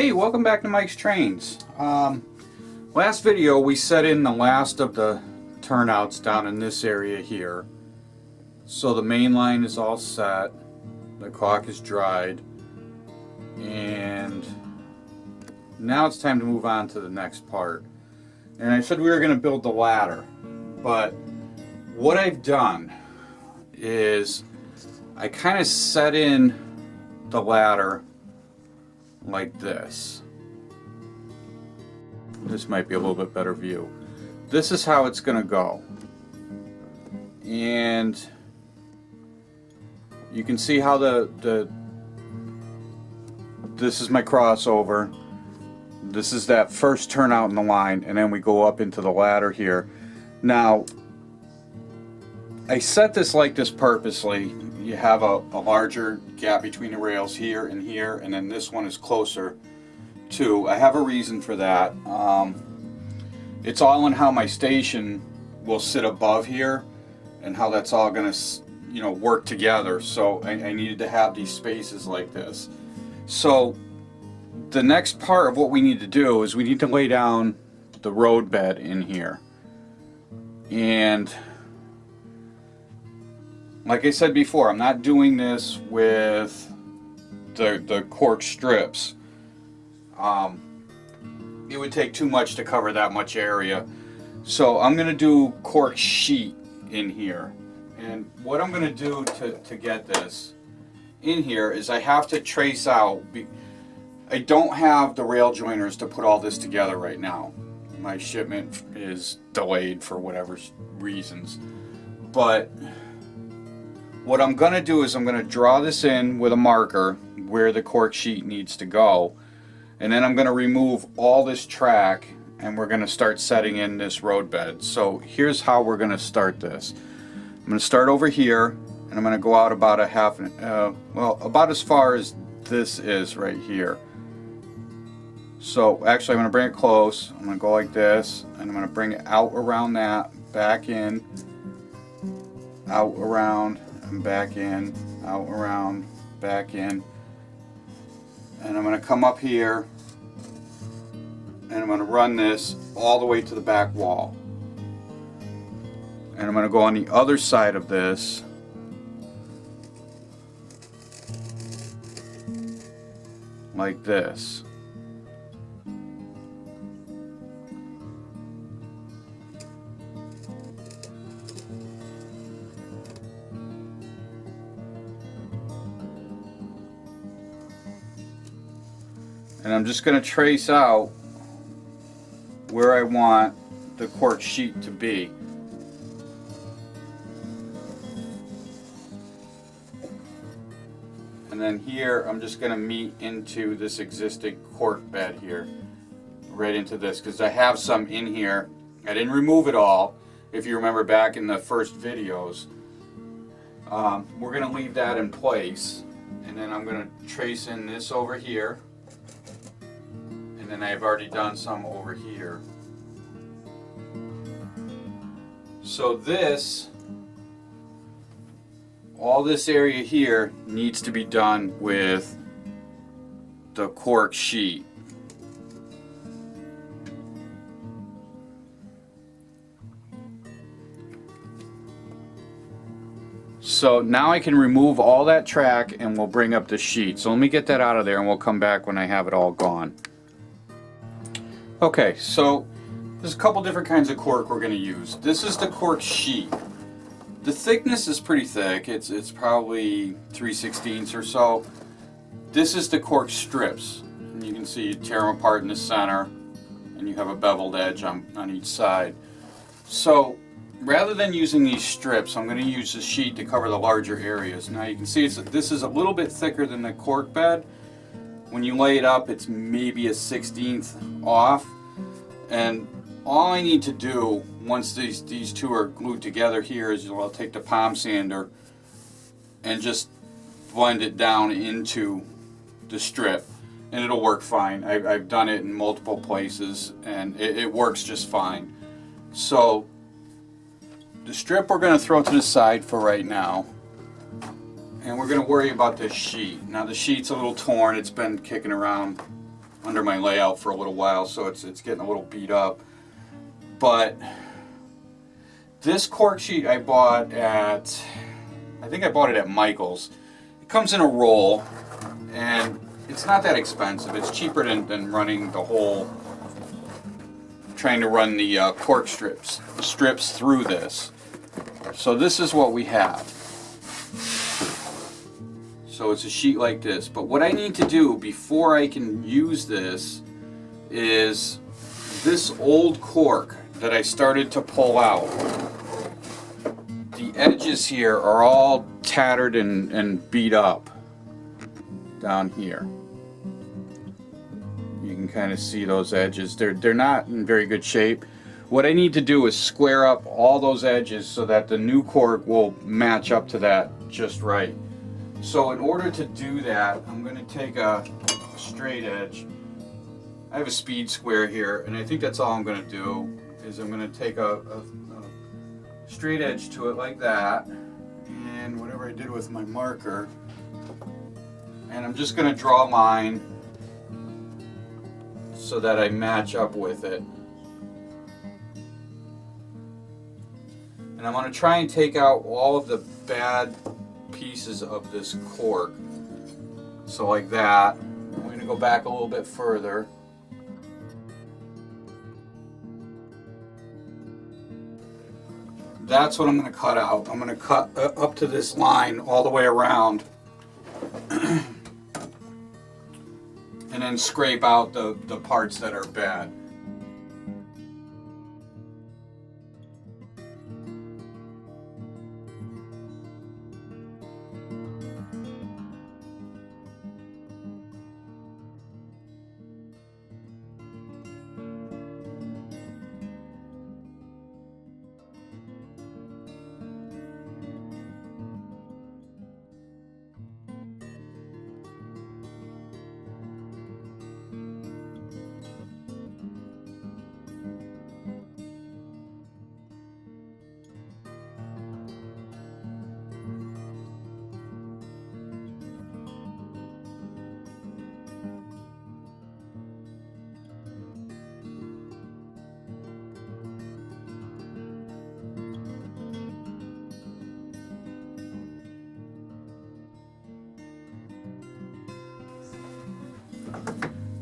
Hey, welcome back to Mike's Trains. Last video we set in the last of the turnouts down in this area here. So the main line is all set, the caulk is dried, and now it's time to move on to the next part. And I said we were going to build the ladder, but what I've done is I kind of set in the ladder like this. This might be a little bit better view. This is how it's going to go. And you can see how this is my crossover. This is that first turnout in the line, and then we go up into the ladder here. Now, I set this like this purposely. You have a larger gap between the rails here, and then this one is closer to. I have a reason for that. It's all in how my station will sit above here and how that's all going to, work together. So I needed to have these spaces like this. So the next part of what we need to do is we need to lay down the roadbed in here. And like I said before, I'm not doing this with the cork strips. It would take too much to cover that much area. So I'm going to do cork sheet in here. And what I'm going to do to get this in here is I have to trace out. I don't have the rail joiners to put all this together right now. My shipment is delayed for whatever reasons. But what I'm going to do is I'm going to draw this in with a marker where the cork sheet needs to go. And then I'm going to remove all this track and we're going to start setting in this roadbed. So here's how we're going to start this. I'm going to start over here and I'm going to go out about about as far as this is right here. So actually I'm going to bring it close. I'm going to go like this and I'm going to bring it out around that, back in, out around, and back in, out around, back in. And I'm going to come up here and I'm going to run this all the way to the back wall. And I'm going to go on the other side of this like this. And I'm just going to trace out where I want the cork sheet to be. And then here I'm just going to meet into this existing cork bed here, right into this, because I have some in here. I didn't remove it all, if you remember back in the first videos. We're going to leave that in place, and then I'm going to trace in this over here. And then I've already done some over here. So all this area here needs to be done with the cork sheet. So now I can remove all that track and we'll bring up the sheet. So let me get that out of there and we'll come back when I have it all gone. Okay, so there's a couple different kinds of cork we're going to use. This is the cork sheet. The thickness is pretty thick. It's probably 3/16 or so. This is the cork strips. And you can see you tear them apart in the center and you have a beveled edge on each side. So rather than using these strips, I'm going to use the sheet to cover the larger areas. Now you can see this is a little bit thicker than the cork bed. When you lay it up, it's maybe a 1/16 off. And all I need to do once these two are glued together here is I'll take the palm sander and just blend it down into the strip, and it'll work fine. I've done it in multiple places and it works just fine. So the strip we're going to throw to the side for right now. And we're going to worry about this sheet. Now the sheet's a little torn, it's been kicking around under my layout for a little while, so it's getting a little beat up. But this cork sheet I bought at, I think I bought it at Michael's. It comes in a roll, and it's not that expensive. It's cheaper than running the whole, trying to run the cork strips through this. So this is what we have. So it's a sheet like this. But what I need to do before I can use this is this old cork that I started to pull out. The edges here are all tattered and beat up down here. You can kind of see those edges. They're not in very good shape. What I need to do is square up all those edges so that the new cork will match up to that just right. So in order to do that, I'm going to take a straight edge. I have a speed square here, and I think that's all I'm going to do is I'm going to take a straight edge to it like that, and whatever I did with my marker, and I'm just going to draw a line so that I match up with it. And I'm going to try and take out all of the bad pieces of this cork. So like that. I'm going to go back a little bit further. That's what I'm going to cut out. I'm going to cut up to this line all the way around. And then scrape out the parts that are bad.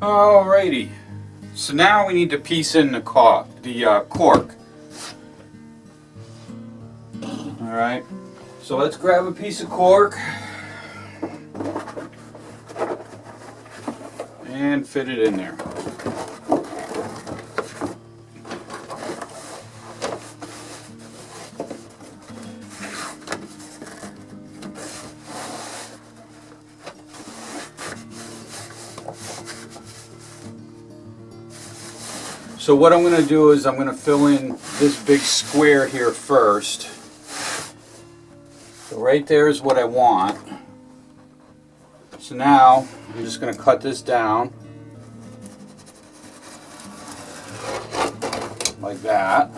Alrighty, so now we need to piece in the cork. Alright, so let's grab a piece of cork and fit it in there. So what I'm going to do is I'm going to fill in this big square here first. So right there is what I want. So now I'm just going to cut this down like that.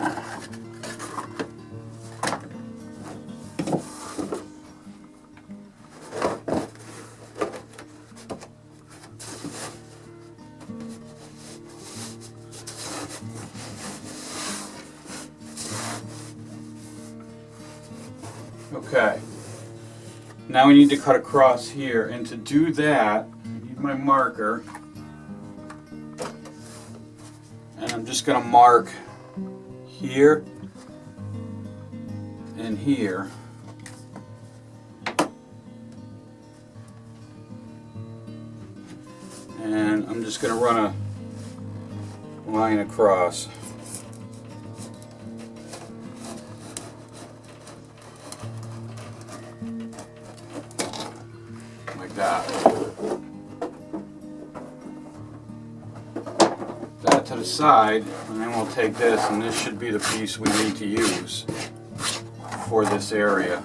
Okay, now we need to cut across here, and to do that I need my marker, and I'm just going to mark here and here. And I'm just going to run a line across. That to the side, and then we'll take this, and this should be the piece we need to use for this area.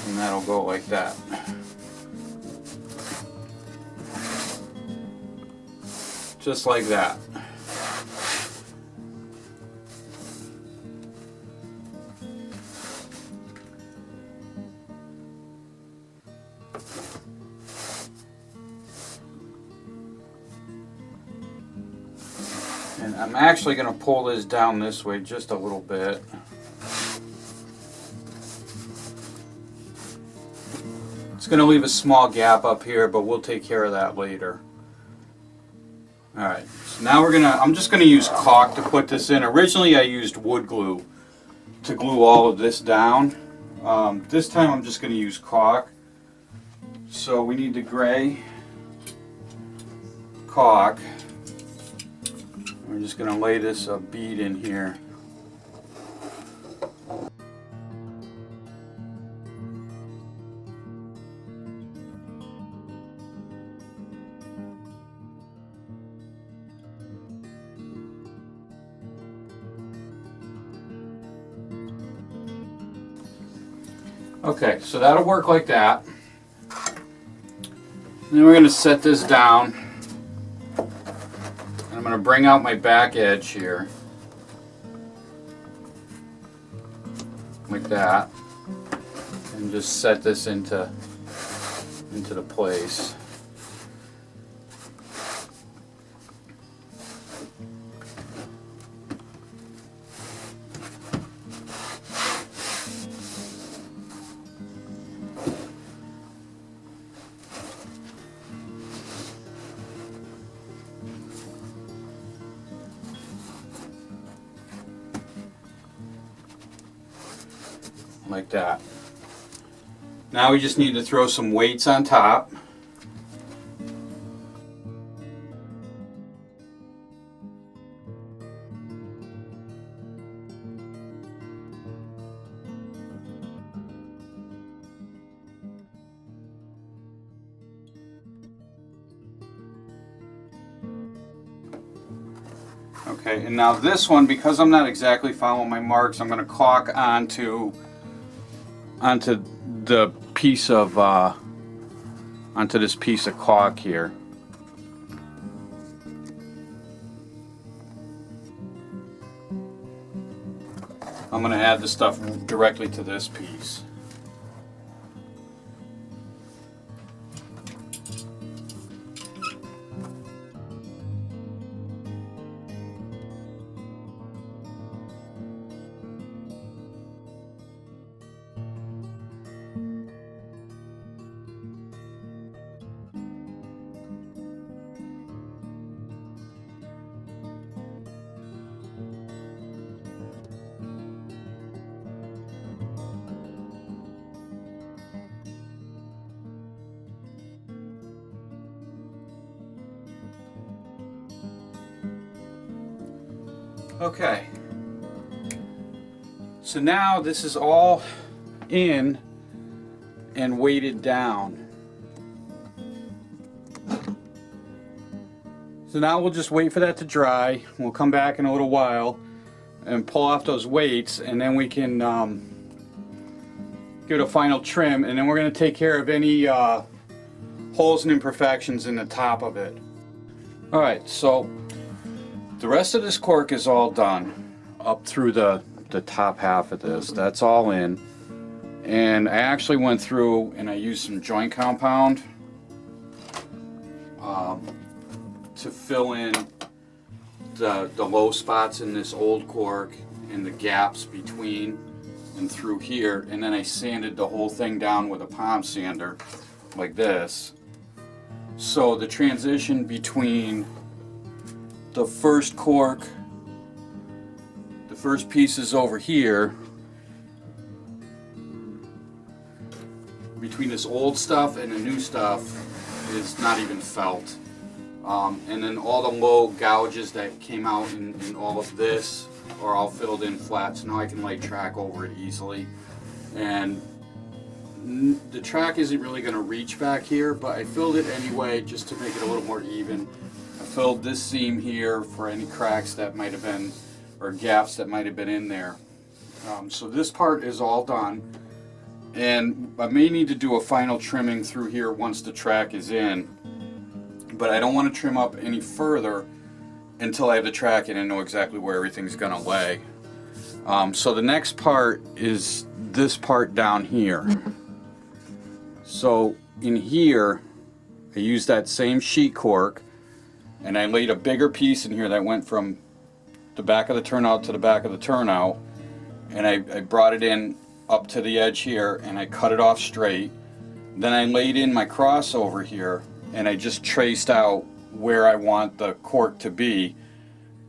And that'll go like that. Just like that. And I'm actually going to pull this down this way just a little bit. It's going to leave a small gap up here, but we'll take care of that later. Alright, so now I'm just going to use caulk to put this in. Originally I used wood glue to glue all of this down. This time I'm just going to use caulk. So we need the gray caulk. We're just going to lay this a bead in here. Okay, so that'll work like that. Then we're going to set this down. And I'm going to bring out my back edge here. Like that. And just set this into the place. Like that. Now we just need to throw some weights on top. Okay, and now this one, because I'm not exactly following my marks, I'm going to caulk onto the piece of onto this piece of caulk here. I'm going to add the stuff directly to this piece. Okay, so now this is all in and weighted down. So now we'll just wait for that to dry. We'll come back in a little while and pull off those weights, and then we can give it a final trim, and then we're going to take care of any holes and imperfections in the top of it. Alright, so the rest of this cork is all done up through the top half of this. That's all in. And I actually went through and I used some joint compound to fill in the low spots in this old cork and the gaps between and through here. And then I sanded the whole thing down with a palm sander like this. So the transition between the first cork, the first piece is over here, between this old stuff and the new stuff is not even felt. And then all the low gouges that came out in all of this are all filled in flat, so now I can lay track over it easily. And the track isn't really going to reach back here, but I filled it anyway just to make it a little more even. I filled this seam here for any cracks that might have been, or gaps that might have been in there. So this part is all done, and I may need to do a final trimming through here once the track is in, but I don't want to trim up any further until I have the track in and know exactly where everything's going to lay. So the next part is this part down here. So in here I used that same sheet cork, and I laid a bigger piece in here that went from the back of the turnout to the back of the turnout, and I brought it in up to the edge here, and I cut it off straight. Then I laid in my crossover here, and I just traced out where I want the cork to be,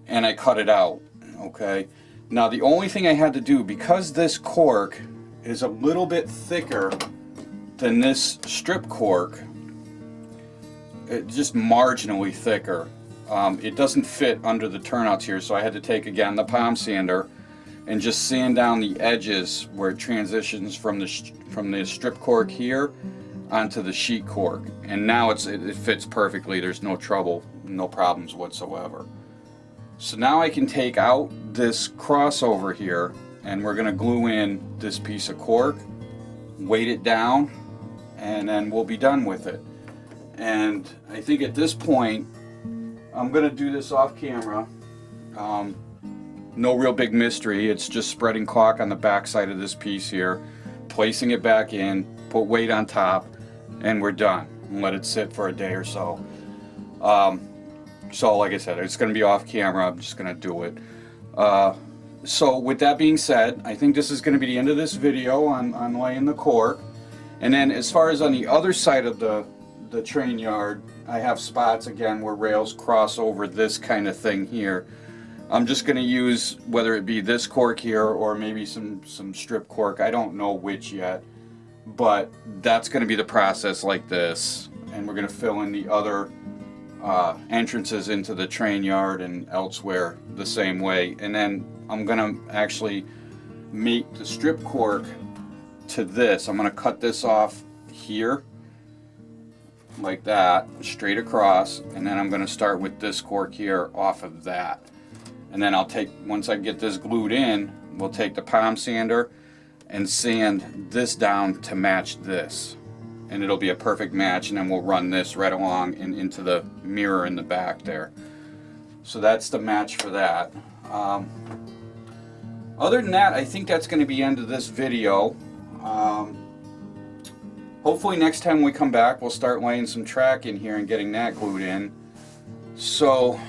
and I cut it out. Okay, now the only thing I had to do, because this cork is a little bit thicker than this strip cork, it's just marginally thicker, it doesn't fit under the turnouts here, so I had to take again the palm sander and just sand down the edges where it transitions from the strip cork here onto the sheet cork, and now it fits perfectly. There's no trouble, no problems whatsoever. So now I can take out this crossover here, and we're going to glue in this piece of cork, weight it down, and then we'll be done with it. And I think at this point I'm going to do this off camera. No real big mystery. It's just spreading caulk on the back side of this piece here, placing it back in, put weight on top, and we're done. And let it sit for a day or so. So like I said, it's going to be off camera. I'm just going to do it. So with that being said, I think this is going to be the end of this video on laying the cork. And then as far as on the other side of the train yard, I have spots again where rails cross over this kind of thing here. I'm just going to use, whether it be this cork here or maybe some strip cork, I don't know which yet, but that's going to be the process like this. And we're going to fill in the other entrances into the train yard and elsewhere the same way. And then I'm going to actually make the strip cork to this. I'm going to cut this off here like that, straight across, and then I'm going to start with this cork here off of that. And then I'll take, once I get this glued in, we'll take the palm sander and sand this down to match this, and it'll be a perfect match. And then we'll run this right along and into the mirror in the back there. So that's the match for that. Other than that, I think that's going to be the end of this video. Hopefully next time we come back, we'll start laying some track in here and getting that glued in. So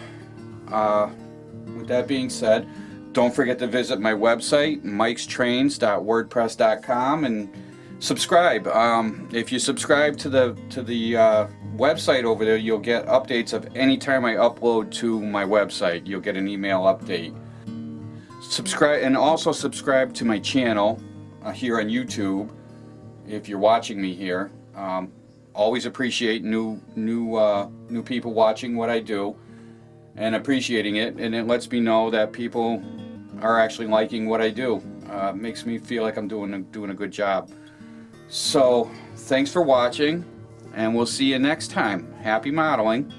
with that being said, don't forget to visit my website, mikestrains.wordpress.com, and subscribe. If you subscribe to the website over there, you'll get updates of any time I upload to my website. You'll get an email update. Subscribe, and also subscribe to my channel here on YouTube if you're watching me here. Always appreciate new people watching what I do and appreciating it, and it lets me know that people are actually liking what I do. Makes me feel like I'm doing a good job. So thanks for watching, and we'll see you next time. Happy modeling.